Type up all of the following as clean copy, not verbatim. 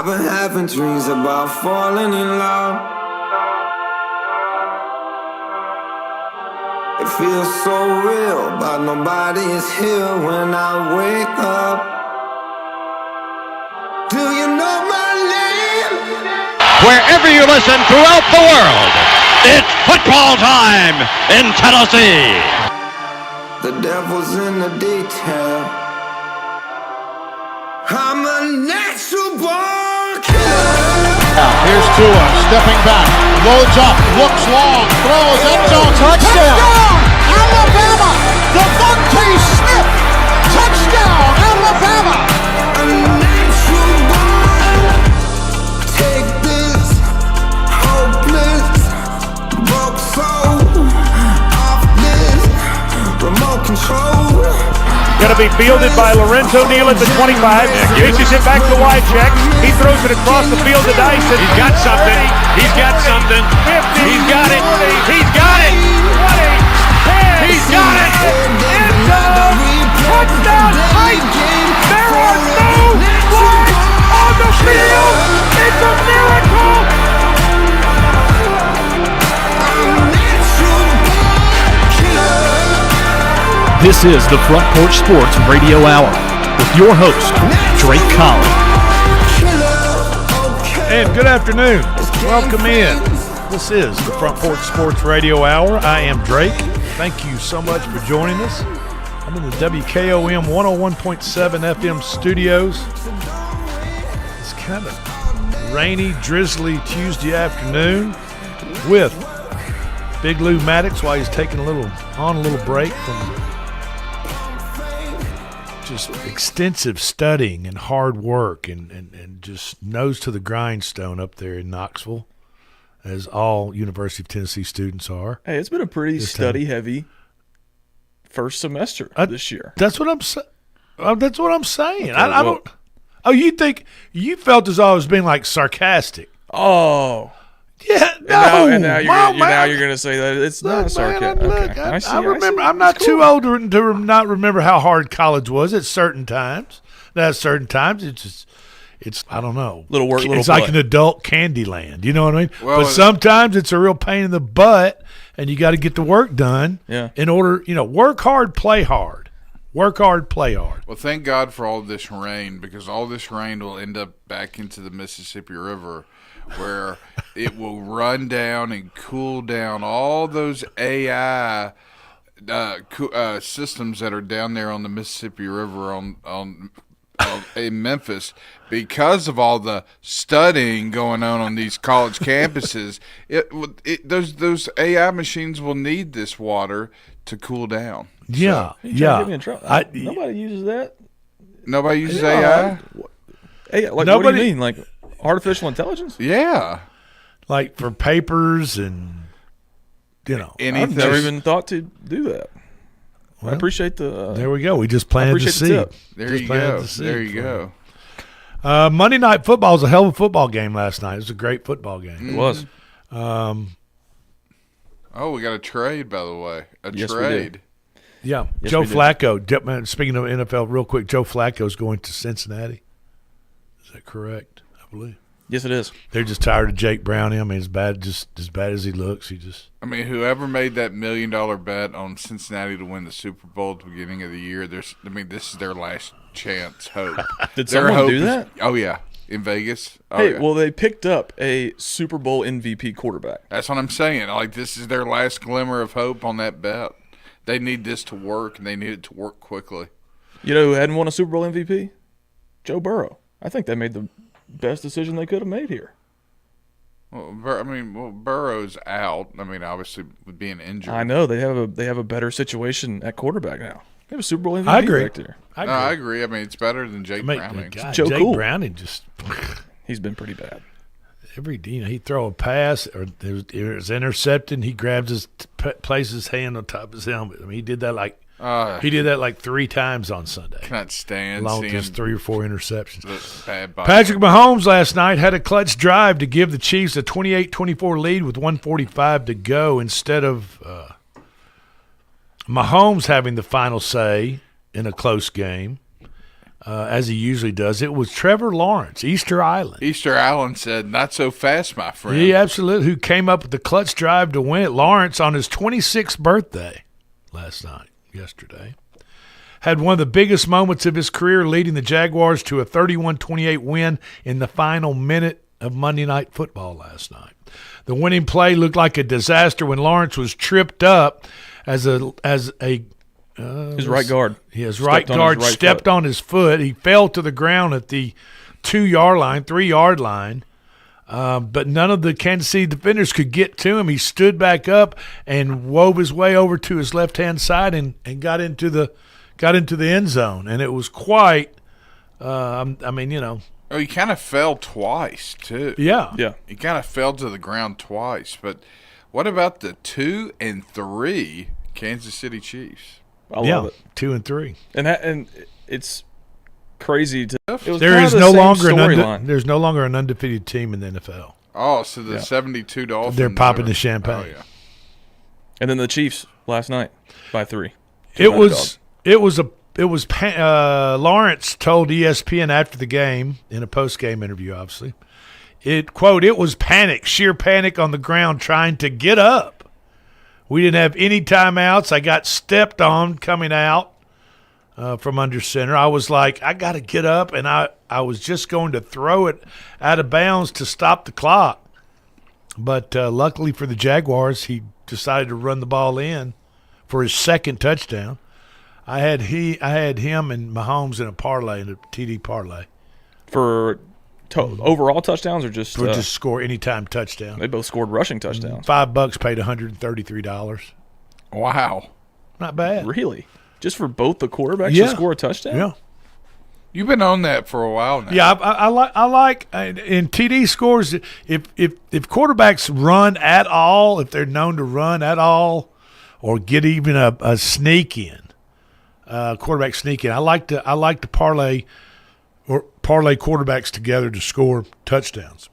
been having dreams about falling in love. It feels so real, but nobody is here when I wake up. Do you know my name? Wherever you listen throughout the world, it's football time in Tennessee. The devil's in the detail. I'm a natural born killer. Here's Tua stepping back, loads up, looks long, throws, end zone, touchdown! Alabama! Devontae Smith! Touchdown, Alabama! A natural born. Take this hopeless broke soul off this remote control. Going to be fielded by Lorenzo Neal at the 25. Pitches it back to Wycheck. He throws it across the field to Dyson. He's got something. He's got something. 50, He's got it. 40, He's got it. 20, 10. He's got it. End zone. Touchdown. There are no flags on the field. It's a miracle. This is the Front Porch Sports Radio Hour with your host, Drake Collins. And good afternoon. Welcome in. This is the Front Porch Sports Radio Hour. I am Drake. Thank you so much for joining us. I'm in the WKOM 101.7 FM studios. It's kind of rainy, drizzly Tuesday afternoon with Big Lou Maddox while he's taking a little break from just extensive studying and hard work and just nose to the grindstone up there in Knoxville, as all University of Tennessee students are. Hey, it's been a pretty study-heavy first semester this year. That's what I'm saying. That's what I'm saying. Okay, I don't. Oh, you felt as though I was being like sarcastic. Oh. Yeah, and now you're going to say that it's not sarcastic. Look, Okay. I remember. I'm not too old to not remember how hard college was at certain times. At certain times, it's I don't know. Little work, little It's play. like an adult candy land. You know what I mean? Well, but sometimes it's a real pain in the butt, and you got to get the work done. Yeah. In order, work hard, play hard. Work hard, play hard. Well, thank God for all this rain, because all this rain will end up back into the Mississippi River, where it will run down and cool down all those AI systems that are down there on the Mississippi River in Memphis, because of all the studying going on these college campuses. Those AI machines will need this water to cool down. Yeah, You trying to yeah. get me in trouble? Nobody uses that. Nobody uses AI? Hey, what do you mean? Like artificial intelligence? Yeah. Like for papers and Anything. I've never even thought to do that. Well, I appreciate the. there we go. We just planted the seed. There you go. Monday Night Football was a hell of a football game last night. It was a great football game. It was. We got a trade, by the way. Yes, we trade. did. Yeah. Yes, Joe we did. Flacco. Speaking of NFL, real quick, Joe Flacco is going to Cincinnati. Is that correct? I believe. Yes, it is. They're just tired of Jake Browning. I mean, as bad as he looks, Whoever made that $1 million bet on Cincinnati to win the Super Bowl at the beginning of the year, this is their last chance hope. Did Their someone hope do that? Oh yeah, in Vegas. Oh, Hey, yeah. well, they picked up a Super Bowl MVP quarterback. That's what I'm saying. Like, this is their last glimmer of hope on that bet. They need this to work, and they need it to work quickly. You know who hadn't won a Super Bowl MVP? Joe Burrow. I think they made the best decision they could have made here. Well, Burrow's out. Obviously with being injured. I know they have a better situation at quarterback now. They have a Super Bowl MVP I agree. back there. I agree. It's better than Jake Browning. God, Joe Jake Cool. Browning just He's been pretty bad. he'd throw a pass or it was intercepted. He grabs places his hand on top of his helmet. He did that like 3 times on Sunday. Cannot stand along with seeing his 3 or 4 interceptions. bad body. Patrick Mahomes last night had a clutch drive to give the Chiefs a 28-24 lead with 1:45 to go instead of Mahomes having the final say in a close game. as he usually does. It was Trevor Lawrence, Easter Island. Easter Island said, "Not so fast, my friend." He absolutely, who came up with the clutch drive to win it. Lawrence on his 26th birthday yesterday, had one of the biggest moments of his career, leading the Jaguars to a 31-28 win in the final minute of Monday Night Football last night. The winning play looked like a disaster when Lawrence was tripped up as his right guard. His right guard stepped on his foot. He fell to the ground at the 2-yard line, 3-yard line. But none of the Kansas City defenders could get to him. He stood back up and wove his way over to his left-hand side and got into the end zone. And it was quite Oh, he kind of fell twice, too. Yeah. He kind of fell to the ground twice. But what about the 2 and 3 Kansas City Chiefs? I love it. 2 and 3. And it's crazy to. There's no longer an undefeated team in the NFL. Oh, so the 72 Dolphins. They're popping the champagne. Oh, yeah. And then the Chiefs last night by 3. Lawrence told ESPN after the game in a post-game interview, obviously, it was panic, sheer panic on the ground trying to get up. We didn't have any timeouts. I got stepped on coming out from under center. I was like, I got to get up, and I was just going to throw it out of bounds to stop the clock. But luckily for the Jaguars, he decided to run the ball in for his second touchdown. I had him and Mahomes in a parlay, in a TD parlay. For overall touchdowns or just for just score anytime touchdown? They both scored rushing touchdowns. $5 paid $133. Wow, not bad. Really? Just for both the quarterbacks to score a touchdown? Yeah. You've been on that for a while now. Yeah, I like in TD scores. If quarterbacks run at all, if they're known to run at all, or get even a sneak in. Quarterback sneak in. I like to parlay quarterbacks together to score touchdowns.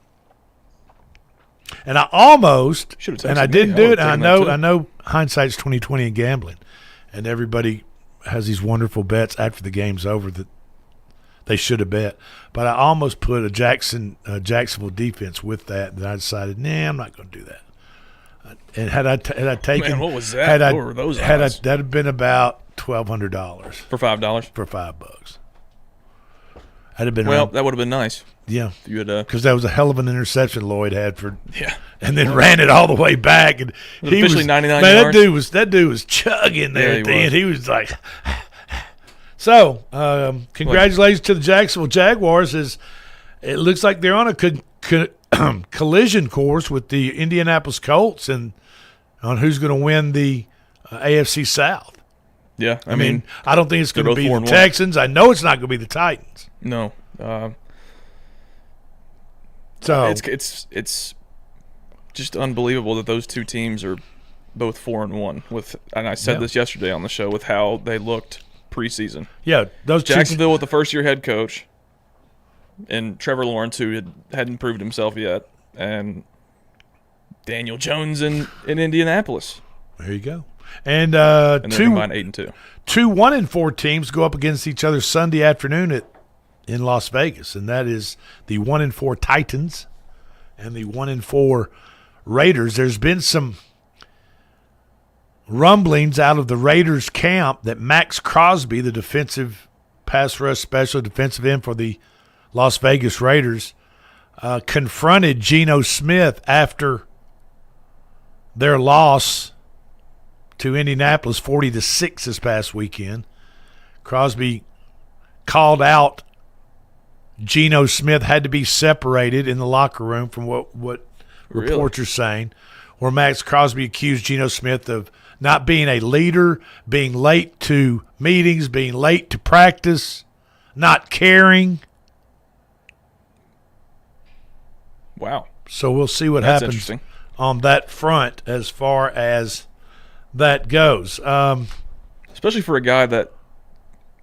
And I almost, and I didn't do it. I know hindsight's 20/20 in gambling, and everybody has these wonderful bets after the game's over that they should have bet. But I almost put a Jacksonville defense with that, and I decided, I'm not going to do that. And had I taken, man, what was that? What were those odds? That had been about $1,200 for $5. For $5. That'd have been that would have been nice. Yeah, you had because that was a hell of an interception Lloyd had and then ran it all the way back, and he was 99 yards. That dude was chugging there at the end. He was like, so. Congratulations to the Jacksonville Jaguars. As it looks like they're on a collision course with the Indianapolis Colts, and on who's going to win the AFC South. Yeah, I mean, I don't think it's going to be the Texans. I know it's not going to be the Titans. No. So it's just unbelievable that those two teams are both 4-1 and I said this yesterday on the show with how they looked preseason. Yeah, those Jacksonville with the first-year head coach and Trevor Lawrence, who hadn't proved himself yet, and Daniel Jones in Indianapolis. There you go. And they're combined 8-2. 2 1-4 teams go up against each other Sunday afternoon in Las Vegas, and that is the 1-4 Titans and the 1-4 Raiders. There's been some rumblings out of the Raiders camp that Max Crosby, the defensive pass rush special defensive end for the Las Vegas Raiders, confronted Geno Smith after their loss to Indianapolis 40-6 this past weekend. Crosby called out Geno Smith had to be separated in the locker room from what reports are saying, where Max Crosby accused Geno Smith of not being a leader, being late to meetings, being late to practice, not caring. Wow. So we'll see what happens on that front as far as that goes. Especially for a guy that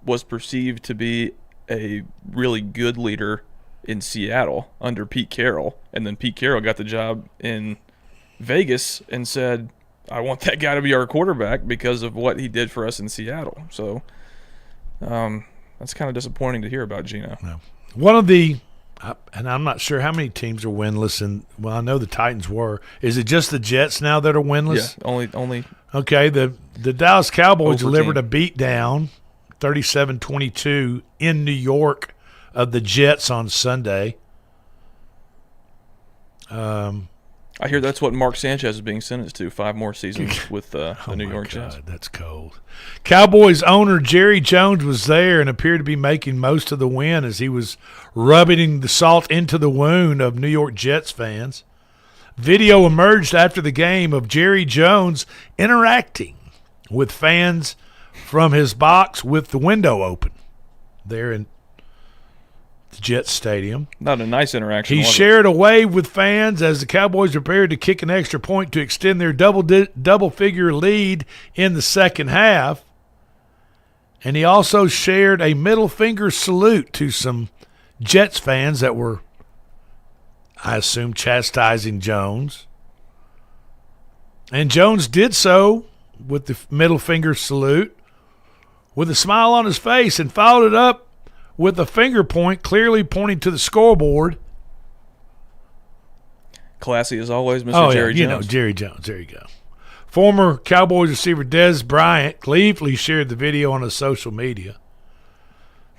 was perceived to be a really good leader in Seattle under Pete Carroll, and then Pete Carroll got the job in Vegas and said, I want that guy to be our quarterback because of what he did for us in Seattle. So That's kind of disappointing to hear about Geno. No. One of the and I'm not sure how many teams are winless. And well, I know the Titans were. Is it just the Jets now that are winless? Yeah, only. Okay, the Dallas Cowboys delivered 14. a beatdown, 37-22 in New York of the Jets on Sunday. I hear that's what Mark Sanchez is being sentenced to, 5 more seasons with the New York Jets. That's cold. Cowboys owner Jerry Jones was there and appeared to be making most of the win as he was rubbing the salt into the wound of New York Jets fans. Video emerged after the game of Jerry Jones interacting with fans from his box with the window open there in the Jets Stadium. Not a nice interaction. He shared a wave with fans as the Cowboys prepared to kick an extra point to extend their double-figure lead in the second half. And he also shared a middle finger salute to some Jets fans that were, I assume, chastising Jones. And Jones did so with the middle finger salute with a smile on his face and followed it up with a finger point clearly pointing to the scoreboard. Classy as always, Mr. Jerry Jones. Jerry Jones. There you go. Former Cowboys receiver Dez Bryant gleefully shared the video on his social media.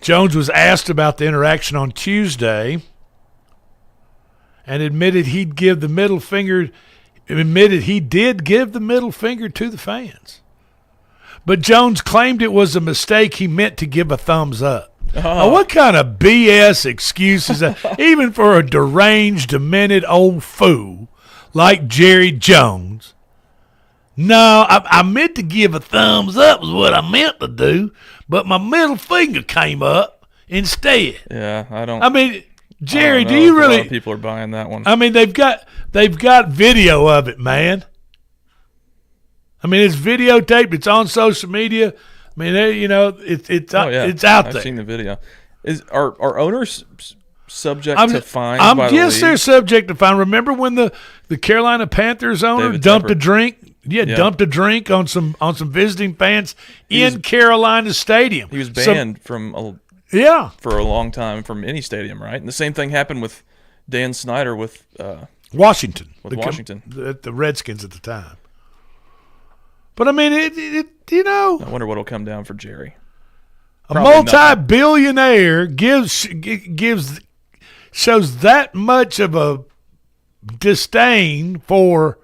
Jones was asked about the interaction on Tuesday and admitted he did give the middle finger to the fans. But Jones claimed it was a mistake. He meant to give a thumbs up. Now, what kind of BS excuse is that? Even for a deranged, demented old fool like Jerry Jones. No, I meant to give a thumbs up is what I meant to do, but my middle finger came up instead. Yeah, I mean, Jerry, do you A really? lot of people are buying that one. I mean, they've got video of it, man. I mean, it's videotaped. It's on social media. I mean, it's out there. I've seen the video. Are owners subject to fines? Yes, they're subject to fine. Remember when the Carolina Panthers owner David dumped Tepper. a drink? Yeah, dumped a drink on some visiting fans in Carolina Stadium. He was banned for a long time from any stadium, right? And the same thing happened with Dan Snyder with Washington. Washington. The Redskins at the time. But I mean, it I wonder what'll come down for Jerry. A multi-billionaire shows that much of a disdain for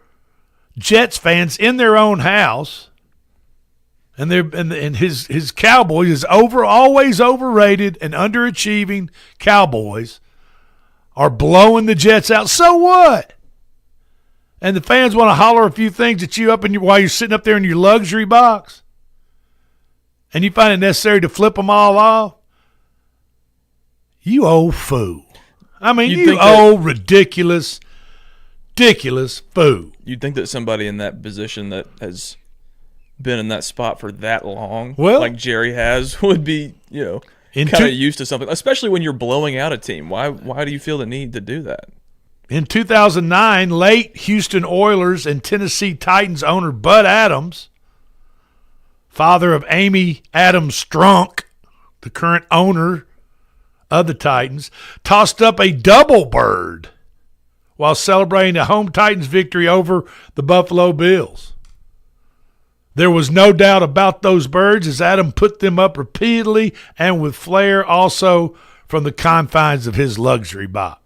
Jets fans in their own house, and his Cowboys is always overrated and underachieving Cowboys are blowing the Jets out. So what? And the fans want to holler a few things at you while you're sitting up there in your luxury box, and you find it necessary to flip them all off. You old fool! I mean, you old ridiculous fool. You'd think that somebody in that position that has been in that spot for that long, well, like Jerry has, would be kind of used to something, especially when you're blowing out a team. Why do you feel the need to do that? In 2009, late Houston Oilers and Tennessee Titans owner Bud Adams, father of Amy Adams Strunk, the current owner of the Titans, tossed up a double bird while celebrating a home Titans victory over the Buffalo Bills. There was no doubt about those birds as Adam put them up repeatedly and with flair, also from the confines of his luxury box.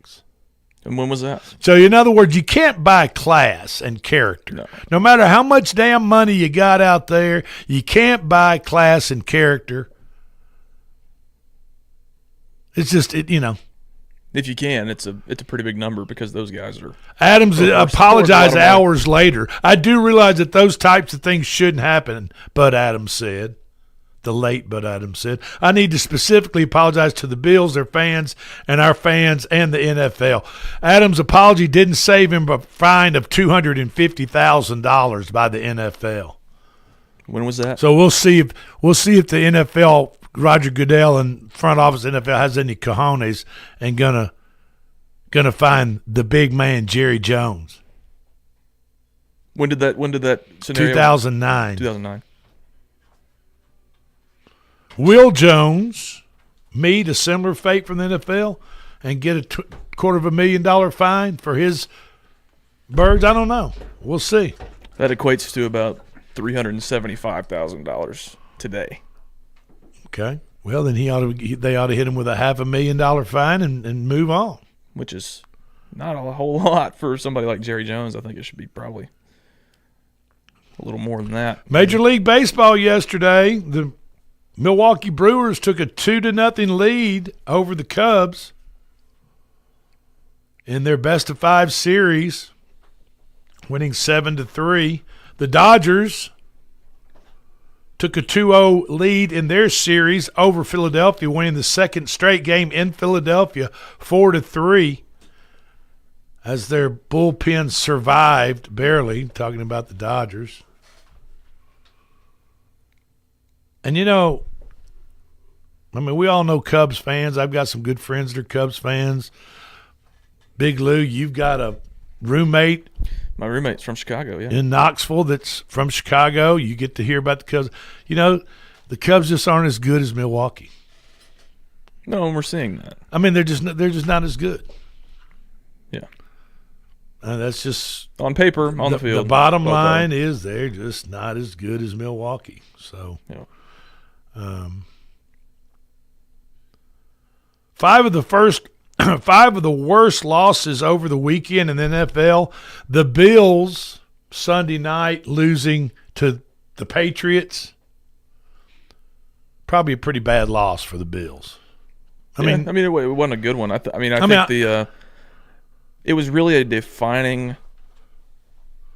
And when was that? So, in other words, you can't buy class and character. No matter how much damn money you got out there, you can't buy class and character. It's just, If you can, it's a pretty big number because those guys are. Adams apologized hours later. I do realize that those types of things shouldn't happen, Bud Adams said. The late Bud Adams said, I need to specifically apologize to the Bills, their fans, and our fans, and the NFL. Adams' apology didn't save him a fine of $250,000 by the NFL. When was that? So we'll see if the NFL, Roger Goodell and front office NFL has any cojones and gonna find the big man Jerry Jones. When did that scenario? 2009. 2009. Will Jones meet a similar fate from the NFL and get a $250,000 fine for his birds? I don't know. We'll see. That equates to about $375,000 today. Okay. Well, then they ought to hit him with a $500,000 fine and move on. Which is not a whole lot for somebody like Jerry Jones. I think it should be probably a little more than that. Major League Baseball yesterday, the Milwaukee Brewers took a 2-0 lead over the Cubs in their best-of-5 series, winning 7-3. The Dodgers took a 2-0 lead in their series over Philadelphia, winning the second straight game in Philadelphia 4-3 as their bullpen survived barely, talking about the Dodgers. And, we all know Cubs fans. I've got some good friends that are Cubs fans. Big Lou, you've got a roommate. My roommate's from Chicago, yeah. In Knoxville that's from Chicago. You get to hear about the Cubs. The Cubs just aren't as good as Milwaukee. No, and we're seeing that. I mean, they're just not as good. Yeah. That's just on paper, on the field. The bottom line is they're just not as good as Milwaukee. So, yeah. 5 of the worst losses over the weekend in the NFL. The Bills Sunday night losing to the Patriots. Probably a pretty bad loss for the Bills. I mean, it wasn't a good one. I think it was really a defining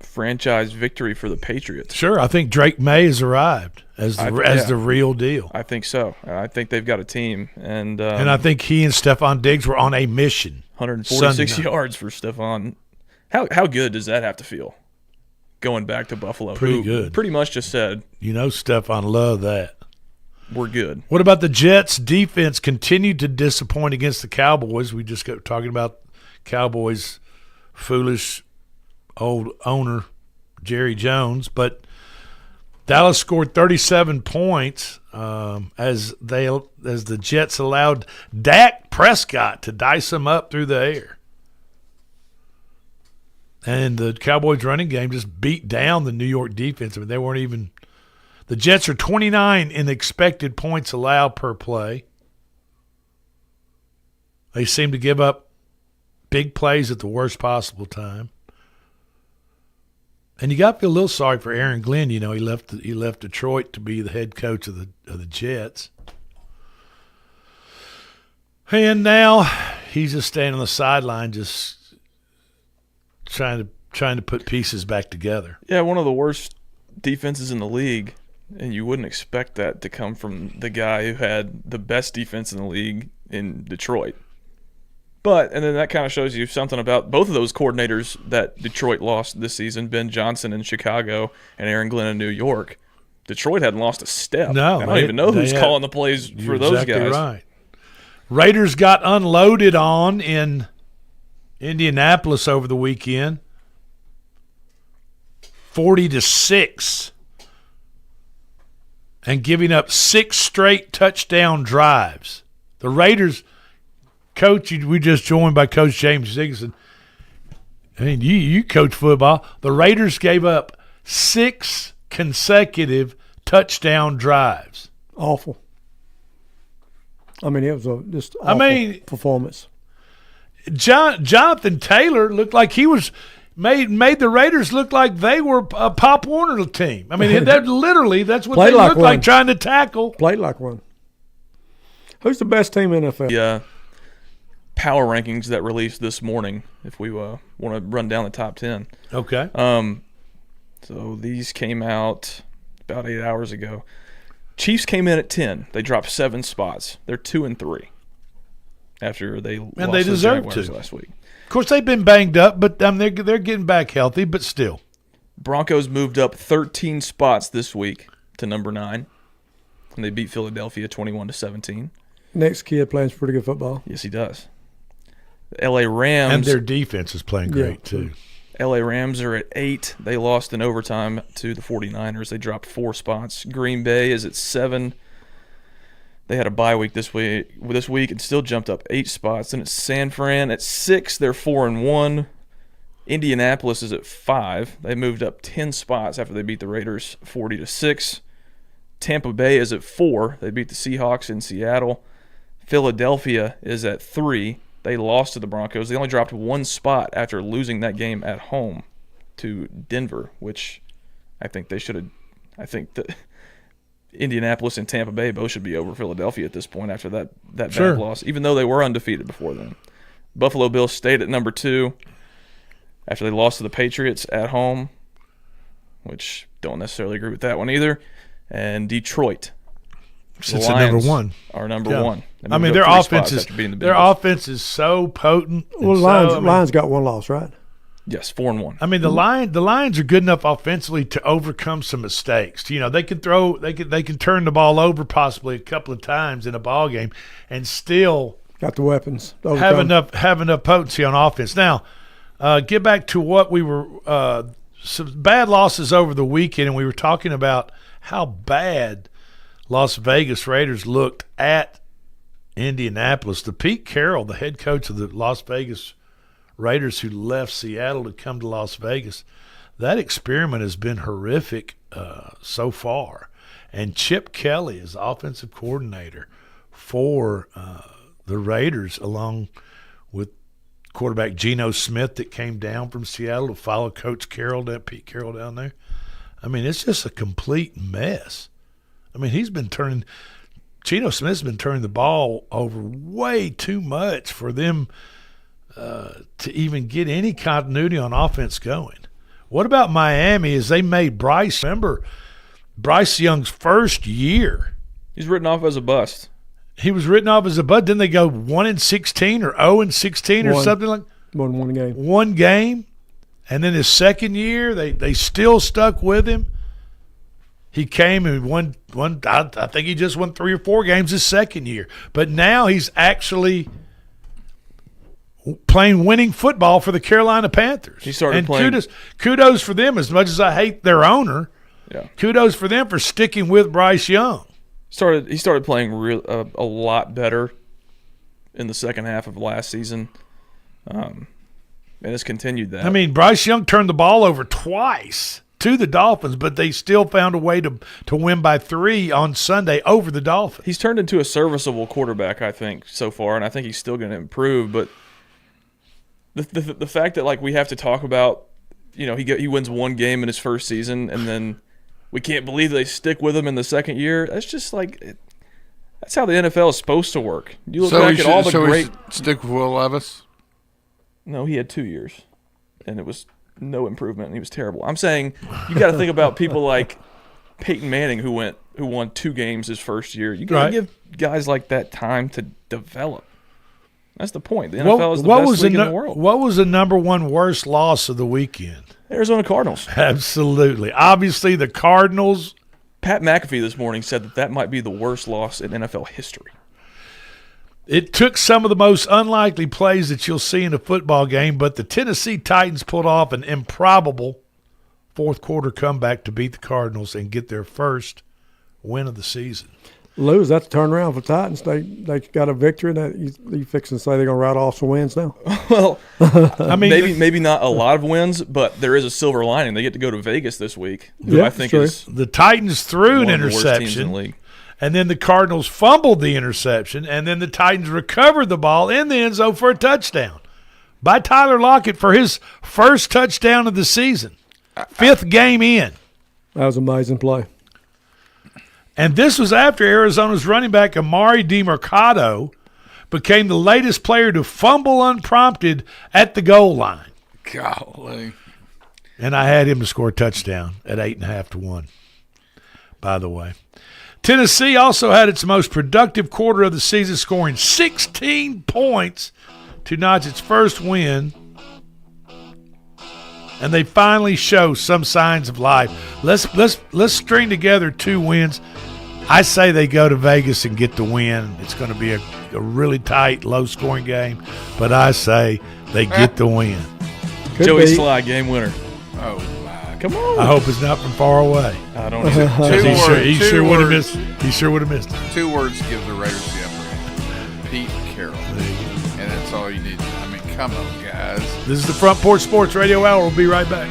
franchise victory for the Patriots. Sure, I think Drake May has arrived as the real deal. I think so. I think they've got a team, and I think he and Stephon Diggs were on a mission. 146 yards for Stephon. How good does that have to feel? Going back to Buffalo, pretty good. Pretty much just said, Stephon loved that. We're good. What about the Jets' defense? Continued to disappoint against the Cowboys. We just got talking about Cowboys' foolish old owner, Jerry Jones. But Dallas scored 37 points as the Jets allowed Dak Prescott to dice them up through the air. And the Cowboys' running game just beat down the New York defense. I mean, they weren't even – the Jets are 29 in expected points allowed per play. They seem to give up big plays at the worst possible time. And you got to feel a little sorry for Aaron Glenn. He left Detroit to be the head coach of the Jets. And now he's just standing on the sideline just trying to put pieces back together. Yeah, one of the worst defenses in the league, and you wouldn't expect that to come from the guy who had the best defense in the league in Detroit. And then that kind of shows you something about both of those coordinators that Detroit lost this season, Ben Johnson in Chicago and Aaron Glenn in New York. Detroit hadn't lost a step. No, I don't even know who's calling the plays for those guys. Right. Raiders got unloaded on in Indianapolis over the weekend, 40-6, and giving up 6 straight touchdown drives. The Raiders. Coach, we just joined by Coach James Dickinson. I mean, you coach football. The Raiders gave up 6 consecutive touchdown drives. Awful. I mean, it was just awful performance. Jonathan Taylor looked like he was made the Raiders look like they were a Pop Warner team. I mean, that's what they looked like trying to tackle. Played like one. Who's the best team in the NFL? Yeah. Power rankings that released this morning, if we want to run down the top 10. Okay. So these came out about 8 hours ago. Chiefs came in at 10. They dropped 7 spots. They're 2-3 after they lost they the deserve Jaguars to last week. Of course, they've been banged up, but they're getting back healthy, but still. Broncos moved up 13 spots this week to number 9, and they beat Philadelphia 21-17. Next kid playing pretty good football. Yes, he does. The L.A. Rams. And their defense is playing great, too. L.A. Rams are at 8. They lost in overtime to the 49ers. They dropped 4 spots. Green Bay is at 7. They had a bye week this week and still jumped up 8 spots. Then it's San Fran at 6. They're 4-1. Indianapolis is at 5. They moved up 10 spots after they beat the Raiders 40-6. Tampa Bay is at 4. They beat the Seahawks in Seattle. Philadelphia is at 3. They lost to the Broncos. They only dropped 1 spot after losing that game at home to Denver, which I think they should have. I think that Indianapolis and Tampa Bay both should be over Philadelphia at this point after that bad loss, even though they were undefeated before then. Buffalo Bills stayed at number 2 after they lost to the Patriots at home, which don't necessarily agree with that one either. And Detroit, since the number 1, are number 1. I mean, their offense is so potent. Well, Lions got 1 loss, right? Yes, 4-1. I mean, the Lions are good enough offensively to overcome some mistakes. You know, they can turn the ball over possibly a couple of times in a ball game and still got the weapons. Have enough potency on offense. Now, get back to what we were some bad losses over the weekend, and we were talking about how bad Las Vegas Raiders looked at Indianapolis. The Pete Carroll, the head coach of the Las Vegas Raiders who left Seattle to come to Las Vegas, that experiment has been horrific so far. And Chip Kelly is offensive coordinator for the Raiders, along with quarterback Geno Smith that came down from Seattle to follow Coach Carroll, Pete Carroll down there. I mean, it's just a complete mess. I mean, Geno Smith's been turning the ball over way too much for them to even get any continuity on offense going. What about Miami as they made Bryce Young's first year? He's written off as a bust. He was written off as a bust. Didn't they go 1-16 or 0-16 or something like that? One game. One game. And then his second year, they still stuck with him. He came and won. I think he just won 3 or 4 games his second year. But now he's actually playing winning football for the Carolina Panthers. He started playing. Kudos for them. As much as I hate their owner, kudos for them for sticking with Bryce Young. He started playing a lot better in the second half of last season, and has continued that. I mean, Bryce Young turned the ball over twice to the Dolphins, but they still found a way to win by 3 on Sunday over the Dolphins. He's turned into a serviceable quarterback, I think, so far, and I think he's still going to improve. But the fact that we have to talk about, he wins 1 game in his first season, and then we can't believe they stick with him in the second year. That's just that's how the NFL is supposed to work. You look back at all the great. Stick with Will Levis. No, he had 2 years, and it was no improvement, and he was terrible. I'm saying you got to think about people like Peyton Manning who won 2 games his first year. You got to give guys like that time to develop. That's the point. The NFL is the best league in the world. What was the number 1 worst loss of the weekend? Arizona Cardinals. Absolutely. Obviously, the Cardinals. Pat McAfee this morning said that might be the worst loss in NFL history. It took some of the most unlikely plays that you'll see in a football game, but the Tennessee Titans pulled off an improbable fourth-quarter comeback to beat the Cardinals and get their first win of the season. Lou, is that the turnaround for Titans? They got a victory. You fixing to say they're going to ride off some wins now? Well, I mean, maybe not a lot of wins, but there is a silver lining. They get to go to Vegas this week, who I think is the Titans threw an one of the worst teams in interception, the league. And then the Cardinals fumbled the interception, and then the Titans recovered the ball in the end zone for a touchdown by Tyler Lockett for his first touchdown of the season, 5th game in. That was an amazing play. And this was after Arizona's running back Amari DiMercado became the latest player to fumble unprompted at the goal line. Golly. And I had him to score a touchdown at 8.5-1, by the way. Tennessee also had its most productive quarter of the season, scoring 16 points to notch its first win. And they finally show some signs of life. Let's string together 2 wins. I say they go to Vegas and get the win. It's going to be a really tight, low-scoring game, but I say they get the win. Joey Sly, game winner. Oh, my Come on. I hope it's not from far away. I don't either. He sure would have missed it. He sure would have missed it. 2 words give the Raiders the upper hand. Pete Carroll. And that's all you need. I mean, come on, guys. This is the Front Porch Sports Radio Hour. We'll be right back.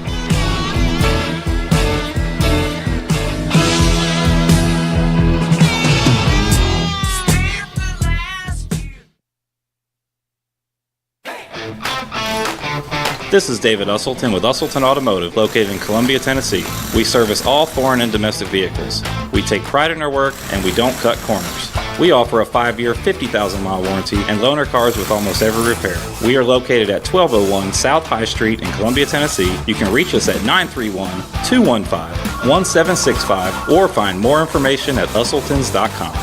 This is David Usselton with Usselton Automotive, located in Columbia, Tennessee. We service all foreign and domestic vehicles. We take pride in our work, and we don't cut corners. We offer a 5-year, 50,000-mile warranty and loaner cars with almost every repair. We are located at 1201 South High Street in Columbia, Tennessee. You can reach us at 931-215-1765 or find more information at usseltons.com.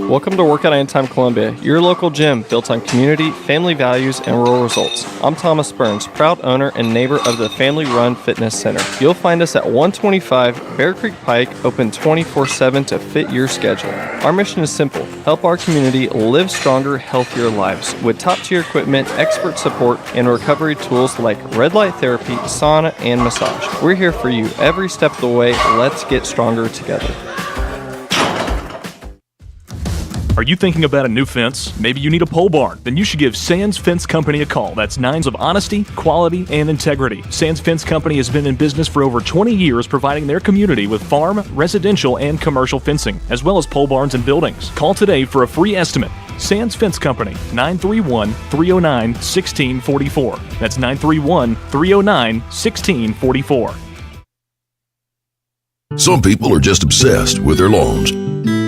Welcome to Workout Anytime Columbia, your local gym built on community, family values, and rural results. I'm Thomas Burns, proud owner and neighbor of the Family Run Fitness Center. You'll find us at 125 Bear Creek Pike, open 24/7 to fit your schedule. Our mission is simple: help our community live stronger, healthier lives with top-tier equipment, expert support, and recovery tools like red light therapy, sauna, and massage. We're here for you every step of the way. Let's get stronger together. Are you thinking about a new fence? Maybe you need a pole barn? Then you should give Sands Fence Company a call. That's 9s of honesty, quality, and integrity. Sands Fence Company has been in business for over 20 years, providing their community with farm, residential, and commercial fencing, as well as pole barns and buildings. Call today for a free estimate. Sands Fence Company, 931-309-1644. That's 931-309-1644. Some people are just obsessed with their lawns.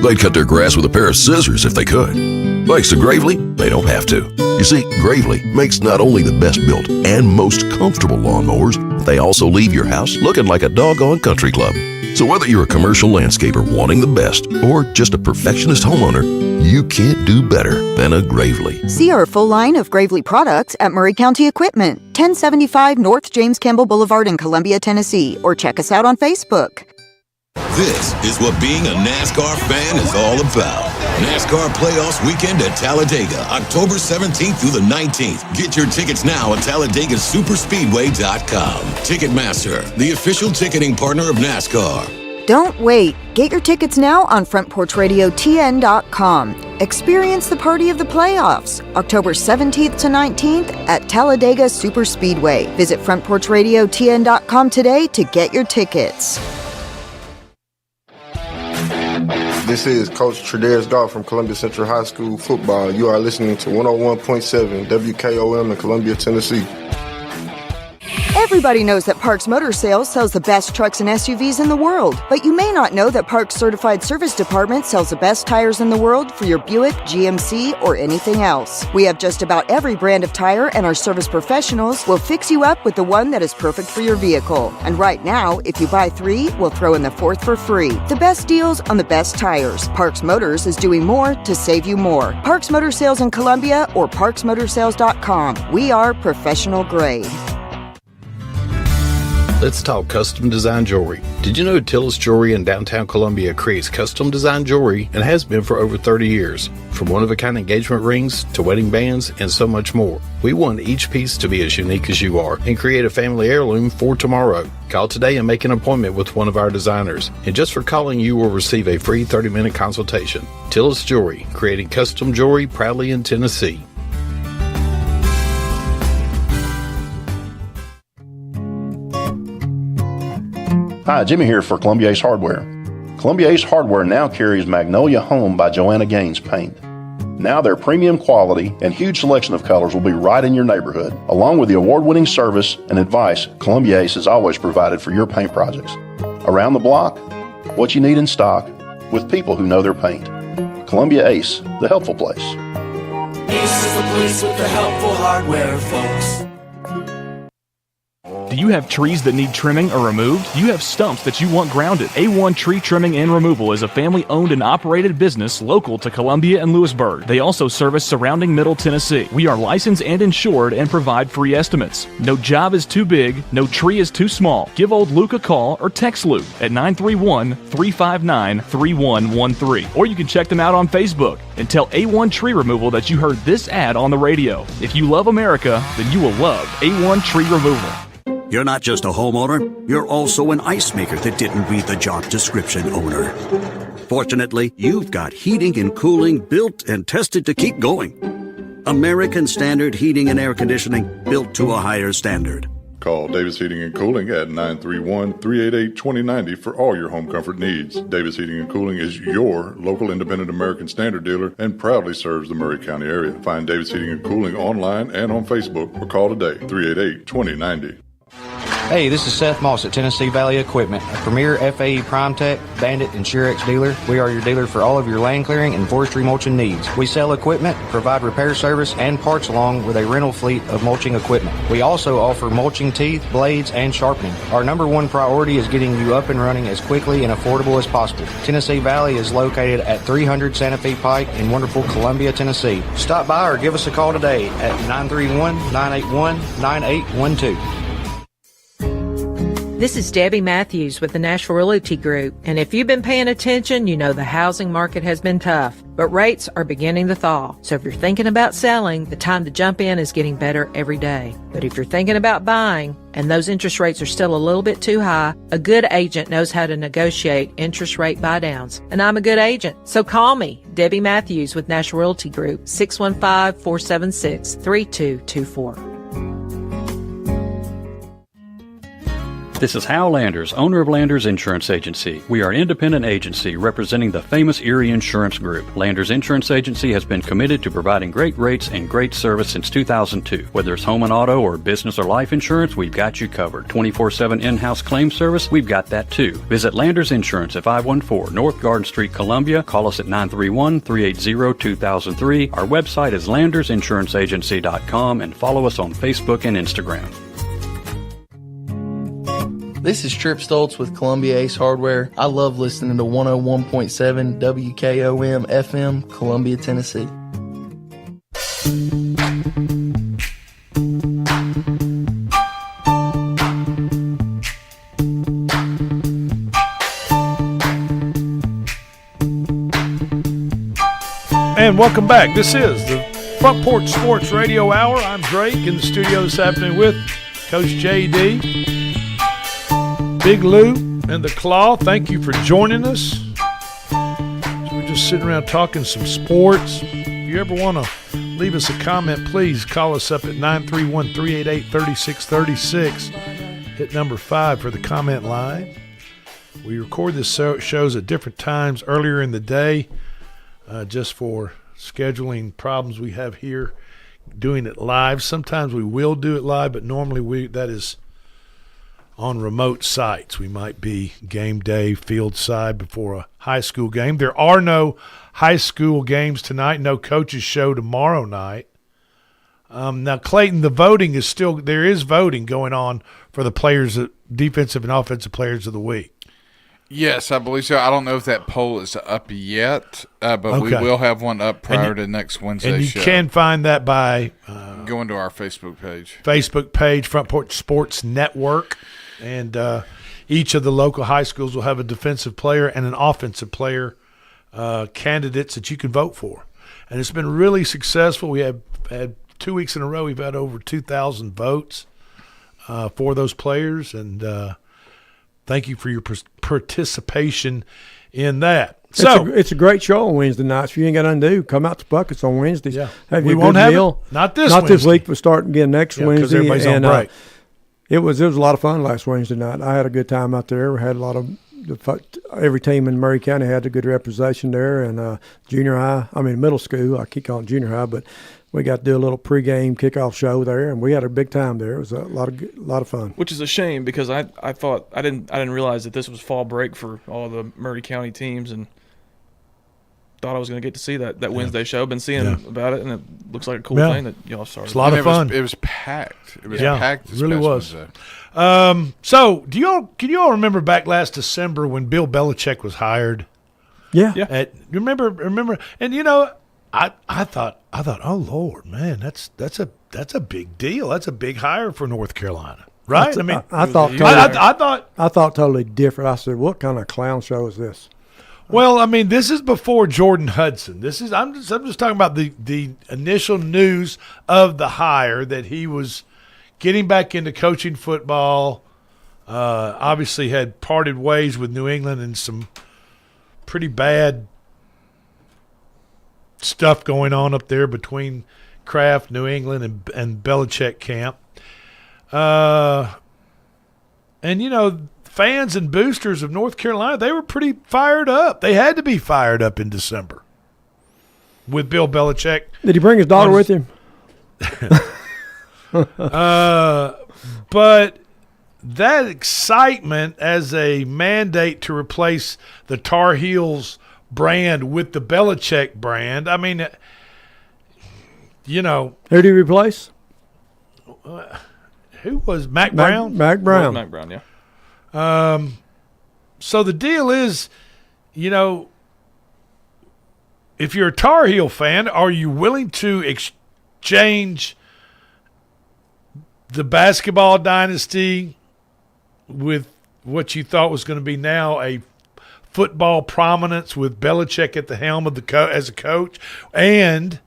They'd cut their grass with a pair of scissors if they could. Thanks to Gravely, they don't have to. You see, Gravely makes not only the best built and most comfortable lawnmowers, but they also leave your house looking like a doggone country club. So whether you're a commercial landscaper wanting the best or just a perfectionist homeowner, you can't do better than a Gravely. See our full line of Gravely products at Murray County Equipment, 1075 North James Campbell Boulevard in Columbia, Tennessee, or check us out on Facebook. This is what being a NASCAR fan is all about. NASCAR Playoffs Weekend at Talladega, October 17th through the 19th. Get your tickets now at TalladegaSuperspeedway.com. Ticketmaster, the official ticketing partner of NASCAR. Don't wait. Get your tickets now on FrontPorchRadioTN.com. Experience the party of the playoffs, October 17th to 19th at Talladega Superspeedway. Visit FrontPorchRadioTN.com today to get your tickets. This is Coach Tredaris Goff from Columbia Central High School football. You are listening to 101.7 WKOM in Columbia, Tennessee. Everybody knows that Parks Motor Sales sells the best trucks and SUVs in the world, but you may not know that Parks Certified Service Department sells the best tires in the world for your Buick, GMC, or anything else. We have just about every brand of tire, and our service professionals will fix you up with the one that is perfect for your vehicle. And right now, if you buy 3, we'll throw in the 4th for free. The best deals on the best tires. Parks Motors is doing more to save you more. Parks Motor Sales in Columbia or parksmotorsales.com. We are professional grade. Let's talk custom design jewelry. Did you know Tillis Jewelry in downtown Columbia creates custom design jewelry and has been for over 30 years? From one-of-a-kind engagement rings to wedding bands and so much more. We want each piece to be as unique as you are and create a family heirloom for tomorrow. Call today and make an appointment with one of our designers. And just for calling, you will receive a free 30-minute consultation. Tillis Jewelry, creating custom jewelry proudly in Tennessee. Hi, Jimmy here for Columbia Ace Hardware. Columbia Ace Hardware now carries Magnolia Home by Joanna Gaines paint. Now their premium quality and huge selection of colors will be right in your neighborhood, along with the award-winning service and advice Columbia Ace has always provided for your paint projects. Around the block, what you need in stock, with people who know their paint. Columbia Ace, the helpful place. Ace is the place with the helpful hardware, folks. Do you have trees that need trimming or removed? Do you have stumps that you want grounded? A1 Tree Trimming and Removal is a family-owned and operated business local to Columbia and Lewisburg. They also service surrounding Middle Tennessee. We are licensed and insured and provide free estimates. No job is too big, no tree is too small. Give old Luke a call or text Luke at 931-359-3113. Or you can check them out on Facebook and tell A1 Tree Removal that you heard this ad on the radio. If you love America, then you will love A1 Tree Removal. You're not just a homeowner, you're also an ice maker that didn't read the job description owner. Fortunately, you've got heating and cooling built and tested to keep going. American Standard Heating and Air Conditioning, built to a higher standard. Call Davis Heating and Cooling at 931-388-2090 for all your home comfort needs. Davis Heating and Cooling is your local independent American Standard dealer and proudly serves the Murray County area. Find Davis Heating and Cooling online and on Facebook or call today, 388-2090. Hey, this is Seth Moss at Tennessee Valley Equipment, a premier FAE PrimeTech, Bandit, and Surex dealer. We are your dealer for all of your land clearing and forestry mulching needs. We sell equipment, provide repair service, and parts along with a rental fleet of mulching equipment. We also offer mulching teeth, blades, and sharpening. Our number one priority is getting you up and running as quickly and affordable as possible. Tennessee Valley is located at 300 Santa Fe Pike in wonderful Columbia, Tennessee. Stop by or give us a call today at 931-981-9812. This is Debbie Matthews with the Nashville Realty Group, and if you've been paying attention, you know the housing market has been tough, but rates are beginning to thaw. So if you're thinking about selling, the time to jump in is getting better every day. But if you're thinking about buying, and those interest rates are still a little bit too high, a good agent knows how to negotiate interest rate buydowns. And I'm a good agent, so call me, Debbie Matthews with Nashville Realty Group, 615-476-3224. This is Hal Landers, owner of Landers Insurance Agency. We are an independent agency representing the famous Erie Insurance Group. Landers Insurance Agency has been committed to providing great rates and great service since 2002. Whether it's home and auto or business or life insurance, we've got you covered. 24/7 in-house claim service, we've got that too. Visit Landers Insurance at 514 North Garden Street, Columbia. Call us at 931-380-2003. Our website is landersinsuranceagency.com and follow us on Facebook and Instagram. This is Trip Stoltz with Columbia Ace Hardware. I love listening to 101.7 WKOM FM, Columbia, Tennessee. And welcome back. This is the Front Porch Sports Radio Hour. I'm Drake in the studio this afternoon with Coach JD. Big Lou and the Claw, thank you for joining us. So we're just sitting around talking some sports. If you ever want to leave us a comment, please call us up at 931-388-3636. Hit number 5 for the comment line. We record this shows at different times earlier in the day just for scheduling problems we have here doing it live. Sometimes we will do it live, but normally that is on remote sites. We might be game day, field side before a high school game. There are no high school games tonight, no coaches show tomorrow night. Now, Clayton, there is voting going on for the players, defensive and offensive players of the week. Yes, I believe so. I don't know if that poll is up yet, but okay. We will have one up prior to next Wednesday's show. And you can find that by going to our Facebook page. Front Porch Sports Network. And each of the local high schools will have a defensive player and an offensive player candidates that you can vote for. And it's been really successful. We have had 2 weeks in a row, we've had over 2,000 votes for those players. And thank you for your participation in that. So it's a great show on Wednesday nights. If you ain't got nothing to do, come out to Buckets on Wednesdays. Yeah. Have we you won't have meal. It. Not this week. We'll start again next Wednesday. Because everybody's on break. It was a lot of fun last Wednesday night. I had a good time out there. We had a lot of every team in Murray County had a good representation there, and middle school. I keep calling it junior high, but we got to do a little pregame kickoff show there, and we had a big time there. It was a lot of fun. Which is a shame because I thought I didn't realize that this was fall break for all the Murray County teams, and thought I was going to get to see that Wednesday show. Been seeing about it, and it looks like a cool thing that y'all started. It's a lot of fun. It was packed. It was packed. It really was. So, can you all remember back last December when Bill Belichick was hired? Yeah. You remember, and I thought, oh Lord, man, that's a big deal. That's a big hire for North Carolina, right? I thought totally different. I said, what kind of clown show is this? Well, this is before Jordan Hudson. I'm just talking about the initial news of the hire, that he was getting back into coaching football. Obviously had parted ways with New England and some pretty bad stuff going on up there between Kraft, New England, and Belichick camp. And fans and boosters of North Carolina, they were pretty fired up. They had to be fired up in December with Bill Belichick. Did he bring his daughter with him? But that excitement as a mandate to replace the Tar Heels brand with the Belichick brand, Who did he replace? Who was Mac Brown? Mac Brown. Mac Brown, yeah. So the deal is, if you're a Tar Heel fan, are you willing to exchange the basketball dynasty with what you thought was going to be now a football prominence with Belichick at the helm of as a coach? And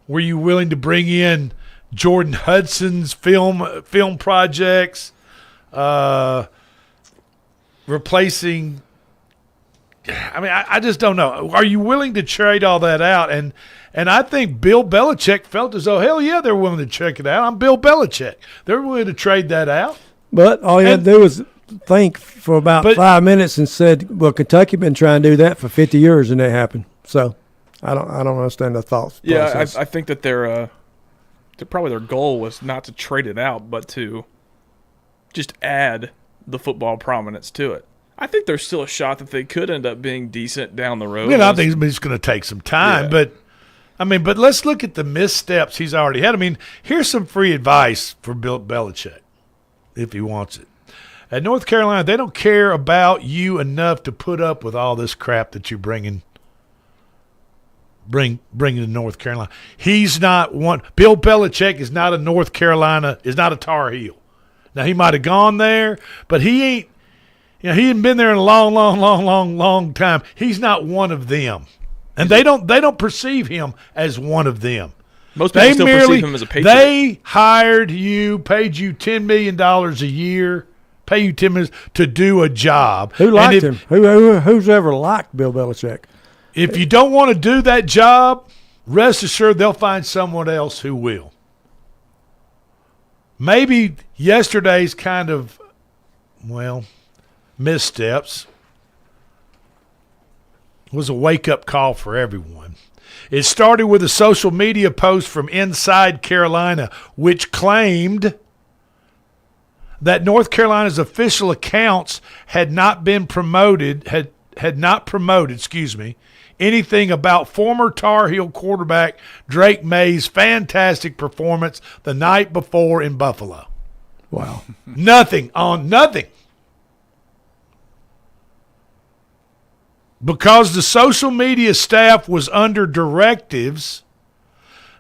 were you willing to bring in Jordan Hudson's film projects, replacing? I just don't know. Are you willing to trade all that out? And I think Bill Belichick felt as though, hell yeah, they're willing to check it out. I'm Bill Belichick. They're willing to trade that out. But all you had to do was think for about 5 minutes and said, well, Kentucky been trying to do that for 50 years and it happened. So I don't understand the thoughts. Yeah, I think that probably their goal was not to trade it out, but to just add the football prominence to it. I think there's still a shot that they could end up being decent down the road. I think it's going to take some time, but let's look at the missteps he's already had. Here's some free advice for Bill Belichick if he wants it. At North Carolina, they don't care about you enough to put up with all this crap that you're bringing to North Carolina. He's not one. Bill Belichick is not a Tar Heel. Now, he might have gone there, but he ain't. He hadn't been there in a long time. He's not one of them, and they don't perceive him as one of them. Most people still perceive him as a Patriot. They hired you, paid you $10 million a year, pay you $10 million to do a job. Who liked him? Who's ever liked Bill Belichick? If you don't want to do that job, rest assured they'll find someone else who will. Maybe yesterday's kind of, missteps was a wake-up call for everyone. It started with a social media post from Inside Carolina, which claimed that North Carolina's official accounts had not promoted anything about former Tar Heel quarterback Drake May's fantastic performance the night before in Buffalo. Wow. Nothing. Because the social media staff was under directives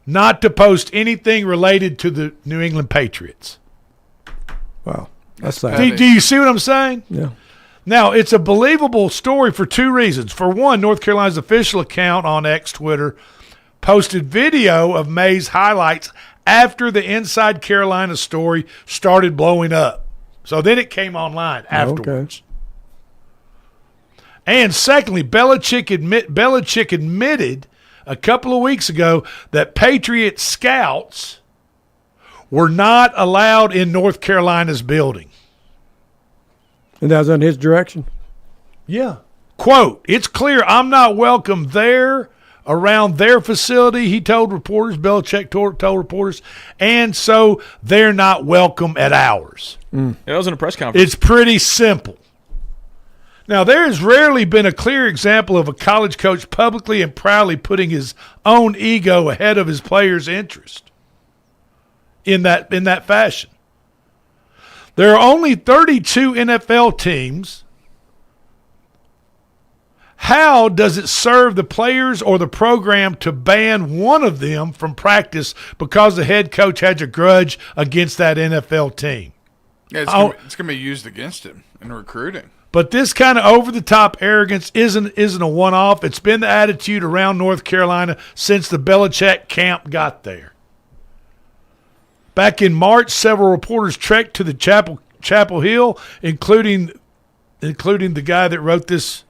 not to post anything related to the New England Patriots. Wow. That's sad. Do you see what I'm saying? Yeah. Now, it's a believable story for two reasons. For one, North Carolina's official account on X Twitter posted video of May's highlights after the Inside Carolina story started blowing up. So then it came online afterwards. Okay. And secondly, Belichick admitted a couple of weeks ago that Patriot scouts were not allowed in North Carolina's building. And that was in his direction? Yeah. Quote, "It's clear I'm not welcome there around their facility," he told reporters, Belichick told reporters, "and so they're not welcome at ours." Yeah, that was in a press conference. It's pretty simple. Now, there has rarely been a clear example of a college coach publicly and proudly putting his own ego ahead of his players' interest in that fashion. There are only 32 NFL teams. How does it serve the players or the program to ban one of them from practice because the head coach has a grudge against that NFL team? Yeah, it's going to be used against him in recruiting. But this kind of over-the-top arrogance isn't a one-off. It's been the attitude around North Carolina since the Belichick camp got there. Back in March, several reporters trekked to the Chapel Hill, including the guy that wrote this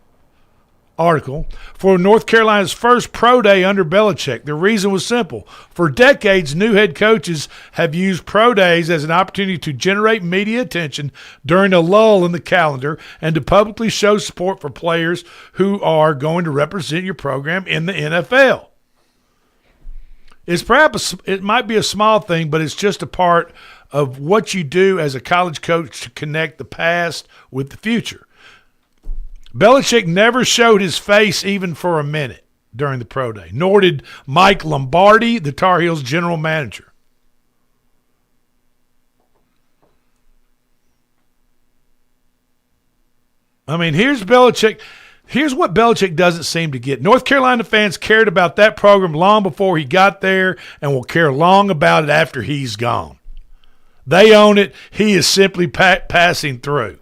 article, for North Carolina's first pro day under Belichick. The reason was simple. For decades, new head coaches have used pro days as an opportunity to generate media attention during a lull in the calendar and to publicly show support for players who are going to represent your program in the NFL. It might be a small thing, but it's just a part of what you do as a college coach to connect the past with the future. Belichick never showed his face even for a minute during the pro day, nor did Mike Lombardi, the Tar Heels general manager. I mean, here's Belichick. Here's what Belichick doesn't seem to get. North Carolina fans cared about that program long before he got there and will care long about it after he's gone. They own it. He is simply passing through.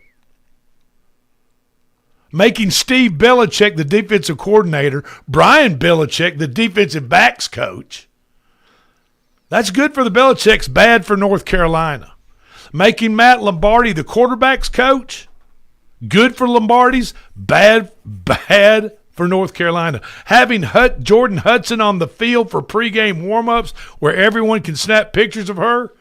Making Steve Belichick the defensive coordinator, Brian Belichick the defensive backs coach. That's good for the Belichicks, bad for North Carolina. Making Matt Lombardi the quarterbacks coach, good for Lombardi's, bad for North Carolina. Having Jordan Hudson on the field for pregame warm-ups where everyone can snap pictures of her,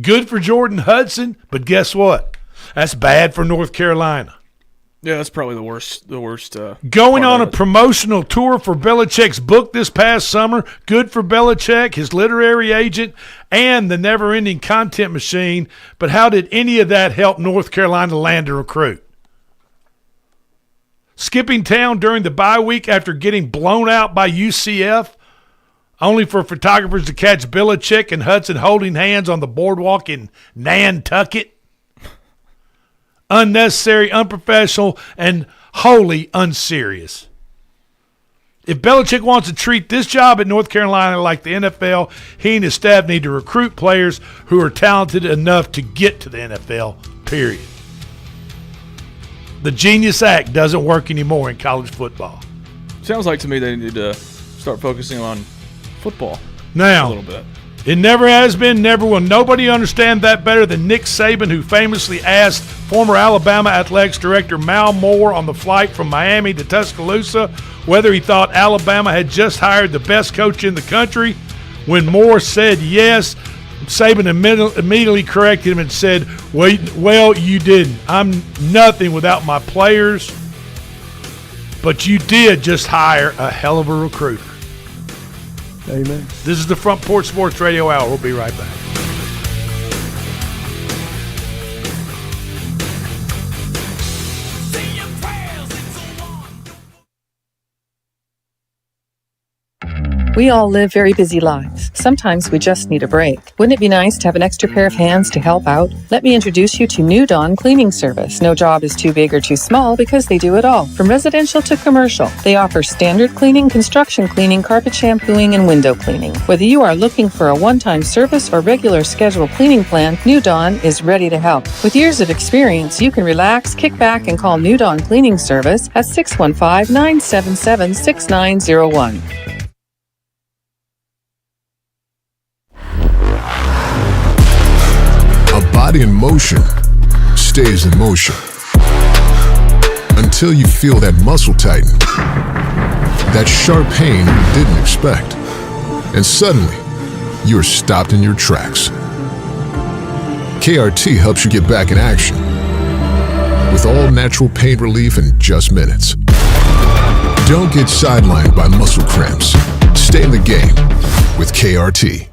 good for Jordan Hudson, but guess what? That's bad for North Carolina. Yeah, that's probably the worst. Going on a promotional tour for Belichick's book this past summer, good for Belichick, his literary agent, and the never-ending content machine. But how did any of that help North Carolina land a recruit? Skipping town during the bye week after getting blown out by UCF, only for photographers to catch Belichick and Hudson holding hands on the boardwalk in Nantucket. Unnecessary, unprofessional, and wholly unserious. If Belichick wants to treat this job at North Carolina like the NFL, he and his staff need to recruit players who are talented enough to get to the NFL, period. The Genius Act doesn't work anymore in college football. Sounds like to me they need to start focusing on football now, a little bit. It never has been, never will. Nobody understand that better than Nick Saban, who famously asked former Alabama Athletics Director Mal Moore on the flight from Miami to Tuscaloosa whether he thought Alabama had just hired the best coach in the country. When Moore said yes, Saban immediately corrected him and said, well, you didn't. I'm nothing without my players, but you did just hire a hell of a recruiter. Amen. This is the Front Porch Sports Radio Hour. We'll be right back. We all live very busy lives. Sometimes we just need a break. Wouldn't it be nice to have an extra pair of hands to help out? Let me introduce you to New Dawn Cleaning Service. No job is too big or too small because they do it all, from residential to commercial. They offer standard cleaning, construction cleaning, carpet shampooing, and window cleaning. Whether you are looking for a one-time service or regular scheduled cleaning plan, New Dawn is ready to help. With years of experience, you can relax, kick back, and call New Dawn Cleaning Service at 615-977-6901. A body in motion stays in motion until you feel that muscle tighten, that sharp pain you didn't expect, and suddenly you're stopped in your tracks. KRT helps you get back in action with all natural pain relief in just minutes. Don't get sidelined by muscle cramps. Stay in the game with KRT.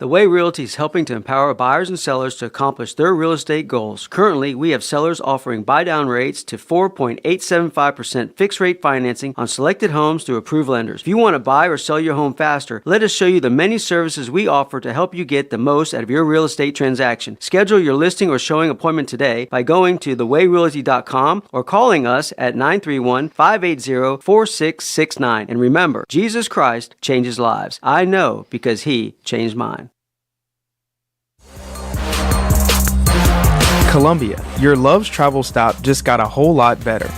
The Way Realty is helping to empower buyers and sellers to accomplish their real estate goals. Currently, we have sellers offering buy-down rates to 4.875% fixed-rate financing on selected homes through approved lenders. If you want to buy or sell your home faster, let us show you the many services we offer to help you get the most out of your real estate transaction. Schedule your listing or showing appointment today by going to thewayrealty.com or calling us at 931-580-4669. And remember, Jesus Christ changes lives. I know because He changed mine. Columbia, your Love's travel stop just got a whole lot better.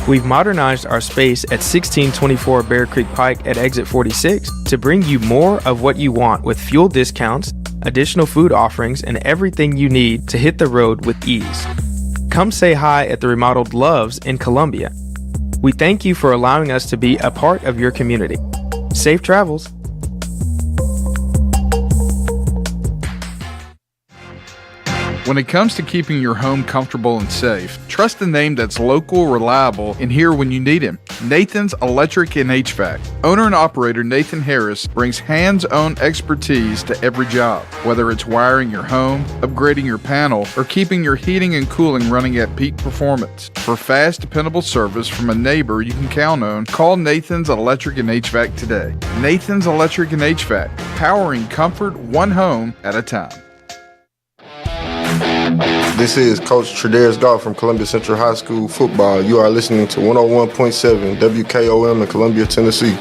We've modernized our space at 1624 Bear Creek Pike at exit 46 to bring you more of what you want with fuel discounts, additional food offerings, and everything you need to hit the road with ease. Come say hi at the remodeled Love's in Columbia. We thank you for allowing us to be a part of your community. Safe travels. When it comes to keeping your home comfortable and safe, trust a name that's local, reliable, and here when you need him. Nathan's Electric and HVAC. Owner and operator Nathan Harris brings hands-on expertise to every job. Whether it's wiring your home, upgrading your panel, or keeping your heating and cooling running at peak performance. For fast, dependable service from a neighbor you can count on, call Nathan's Electric and HVAC today. Nathan's Electric and HVAC, powering comfort one home at a time. This is Coach Tredaris Goff from Columbia Central High School football. You are listening to 101.7 WKOM in Columbia, Tennessee.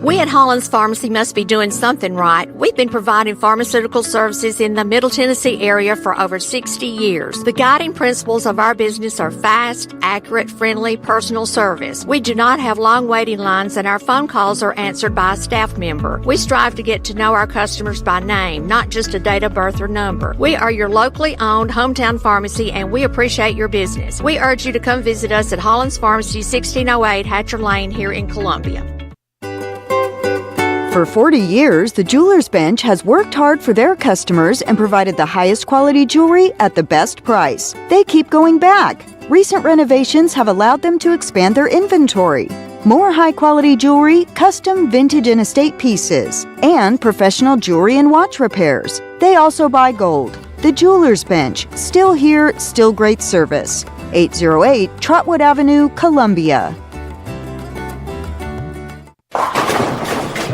We at Hollins Pharmacy must be doing something right. We've been providing pharmaceutical services in the Middle Tennessee area for over 60 years. The guiding principles of our business are fast, accurate, friendly, personal service. We do not have long waiting lines, and our phone calls are answered by a staff member. We strive to get to know our customers by name, not just a date of birth or number. We are your locally owned hometown pharmacy, and we appreciate your business. We urge you to come visit us at Hollins Pharmacy, 1608 Hatcher Lane here in Columbia. For 40 years, the Jewelers Bench has worked hard for their customers and provided the highest quality jewelry at the best price. They keep going back. Recent renovations have allowed them to expand their inventory. More high-quality jewelry, custom vintage and estate pieces, and professional jewelry and watch repairs. They also buy gold. The Jewelers Bench, still here, still great service. 808 Trotwood Avenue, Columbia.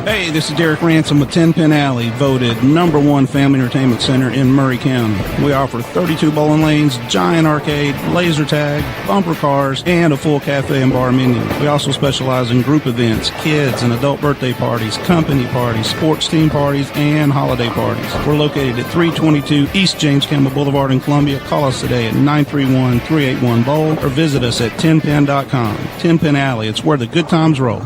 Hey, this is Derek Ransom with 10 Pin Alley, voted #1 family entertainment center in Murray County. We offer 32 bowling lanes, giant arcade, laser tag, bumper cars, and a full cafe and bar menu. We also specialize in group events, kids and adult birthday parties, company parties, sports team parties, and holiday parties. We're located at 322 East James Campbell Boulevard in Columbia. Call us today at 931-381-BOWL or visit us at 10pin.com. 10 Pin Alley, it's where the good times roll.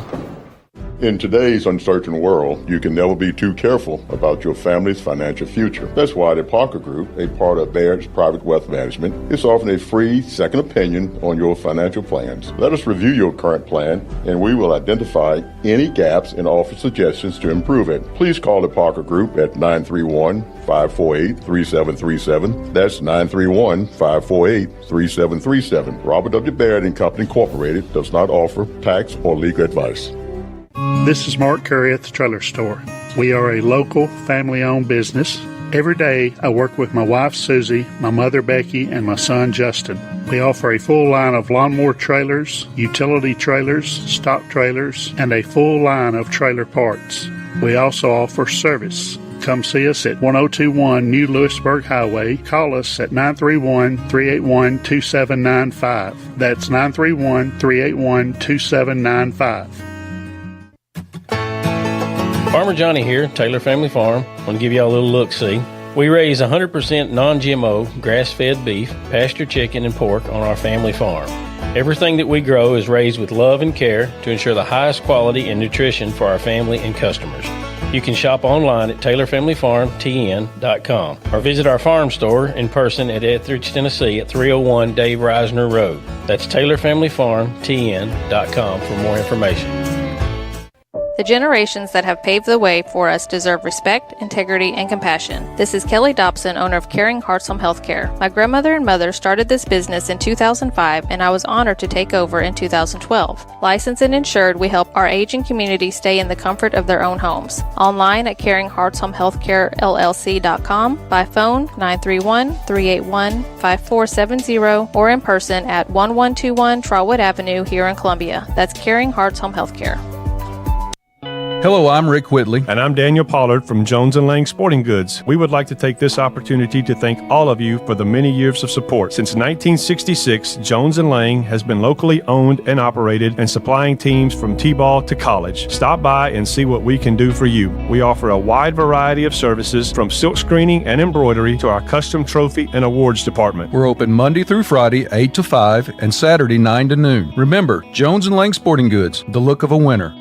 In today's uncertain world, you can never be too careful about your family's financial future. That's why the Parker Group, a part of Baird's Private Wealth Management, is offering a free second opinion on your financial plans. Let us review your current plan, and we will identify any gaps and offer suggestions to improve it. Please call the Parker Group at 931-548-3737. That's 931-548-3737. Robert W. Baird and Company Incorporated does not offer tax or legal advice. This is Mark Curry at the Trailer Store. We are a local, family-owned business. Every day, I work with my wife, Susie, my mother, Becky, and my son, Justin. We offer a full line of lawnmower trailers, utility trailers, stock trailers, and a full line of trailer parts. We also offer service. Come see us at 1021 New Lewisburg Highway. Call us at 931-381-2795. That's 931-381-2795. Farmer Johnny here, Taylor Family Farm. I want to give y'all a little look-see. We raise 100% non-GMO, grass-fed beef, pasture chicken, and pork on our family farm. Everything that we grow is raised with love and care to ensure the highest quality and nutrition for our family and customers. You can shop online at TaylorFamilyFarmTN.com or visit our farm store in person at Etheridge, Tennessee at 301 Dave Reisner Road. That's TaylorFamilyFarmTN.com for more information. The generations that have paved the way for us deserve respect, integrity, and compassion. This is Kelly Dobson, owner of Caring Hearts Home Healthcare. My grandmother and mother started this business in 2005, and I was honored to take over in 2012. Licensed and insured, we help our aging community stay in the comfort of their own homes. Online at caringheartshomehealthcarellc.com, by phone 931-381-5470, or in person at 1121 Trotwood Avenue here in Columbia. That's Caring Hearts Home Healthcare. Hello, I'm Rick Whitley. And I'm Daniel Pollard from Jones & Lang Sporting Goods. We would like to take this opportunity to thank all of you for the many years of support. Since 1966, Jones & Lang has been locally owned and operated and supplying teams from T-ball to college. Stop by and see what we can do for you. We offer a wide variety of services from silk screening and embroidery to our custom trophy and awards department. We're open Monday through Friday, 8 to 5, and Saturday, 9 to noon. Remember, Jones & Lang Sporting Goods, the look of a winner.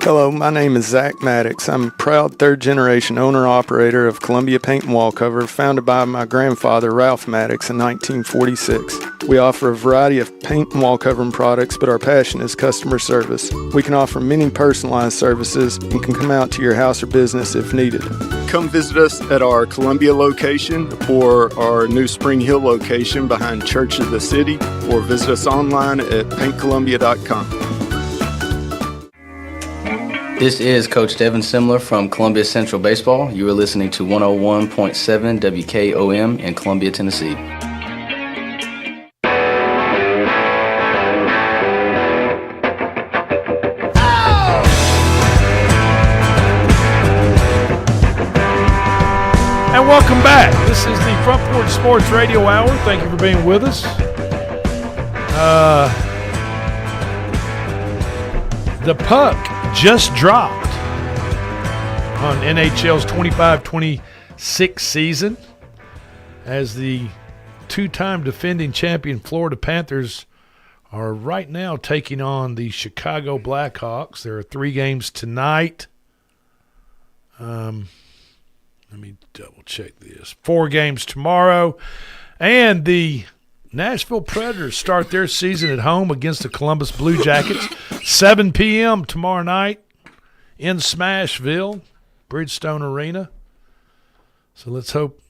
Hello, my name is Zach Maddox. I'm a proud third-generation owner-operator of Columbia Paint and Wall Cover, founded by my grandfather, Ralph Maddox, in 1946. We offer a variety of paint and wall covering products, but our passion is customer service. We can offer many personalized services and can come out to your house or business if needed. Come visit us at our Columbia location or our new Spring Hill location behind Church of the City, or visit us online at paintcolumbia.com. This is Coach Devin Simler from Columbia Central Baseball. You are listening to 101.7 WKOM in Columbia, Tennessee. And welcome back. This is the Front Porch Sports Radio Hour. Thank you for being with us. The puck just dropped on NHL's 25-26 season as the two-time defending champion Florida Panthers are right now taking on the Chicago Blackhawks. There are 3 games tonight. Let me double-check this. 4 games tomorrow. And the Nashville Predators start their season at home against the Columbus Blue Jackets. 7 p.m. tomorrow night in Smashville, Bridgestone Arena. So let's hope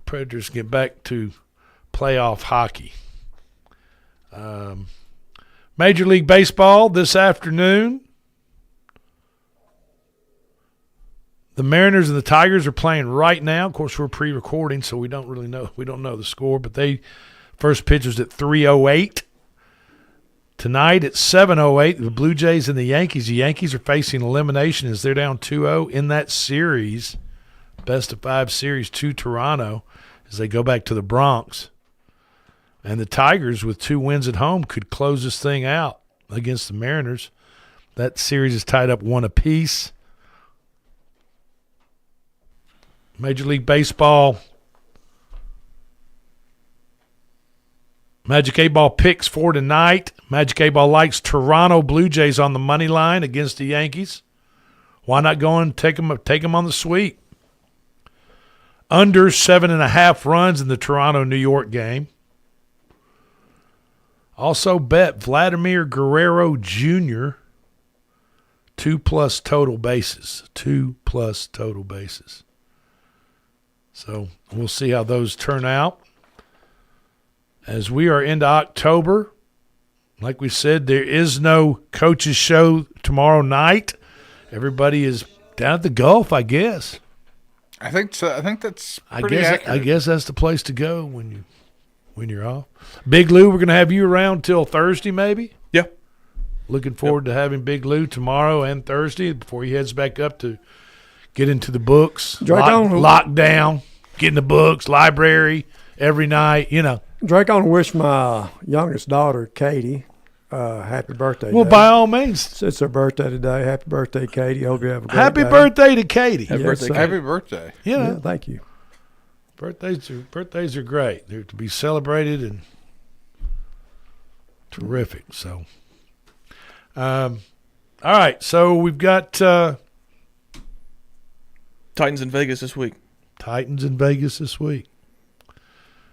Predators get back to playoff hockey. Major League Baseball this afternoon. The Mariners and the Tigers are playing right now. Of course, we're pre-recording, so we don't really know. We don't know the score, but first pitch was at 3:08. Tonight at 7:08, the Blue Jays and the Yankees. The Yankees are facing elimination as they're down 2-0 in that series, best-of-5 series to Toronto, as they go back to the Bronx. And the Tigers, with 2 wins at home, could close this thing out against the Mariners. That series is tied up 1 apiece. Major League Baseball. Magic 8-Ball picks for tonight. Magic 8-Ball likes Toronto Blue Jays on the money line against the Yankees. Why not go and take them on the sweep? Under 7.5 runs in the Toronto-New York game. Also bet Vladimir Guerrero Jr. 2+ total bases. 2+ total bases. So we'll see how those turn out. As we are into October, like we said, there is no coaches show tomorrow night. Everybody is down at the Gulf, I guess. I think so. I think that's pretty accurate. I guess that's the place to go when you're off. Big Lou, we're going to have you around till Thursday, maybe. Yeah. Looking forward to having Big Lou tomorrow and Thursday before he heads back up to get into the books, lock down, get in the books, library every night. Drake, I want to wish my youngest daughter, Katie, happy birthday. Well, day. By all means. It's her birthday today. Happy birthday, Katie. Hope you have a great Happy day. birthday to Katie. Happy birthday. Yeah, thank you. Birthdays are great. They're to be celebrated and terrific. So, all right. So we've got Titans in Vegas this week.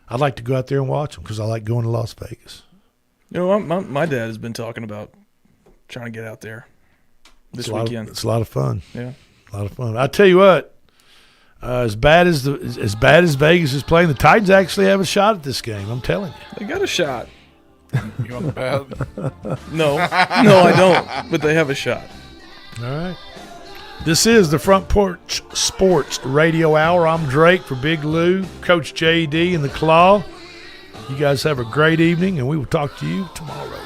I'd like to go out there and watch them because I like going to Las Vegas. My dad has been talking about trying to get out there. this weekend. It's a lot of fun. Yeah, a lot of fun. I tell you what, as bad as Vegas is playing, the Titans actually have a shot at this game. I'm telling you, they got a shot. You want the bet? No, I don't. But they have a shot. All right. This is the Front Porch Sports Radio Hour. I'm Drake for Big Lou, Coach JD, and the Claw. You guys have a great evening, and we will talk to you tomorrow.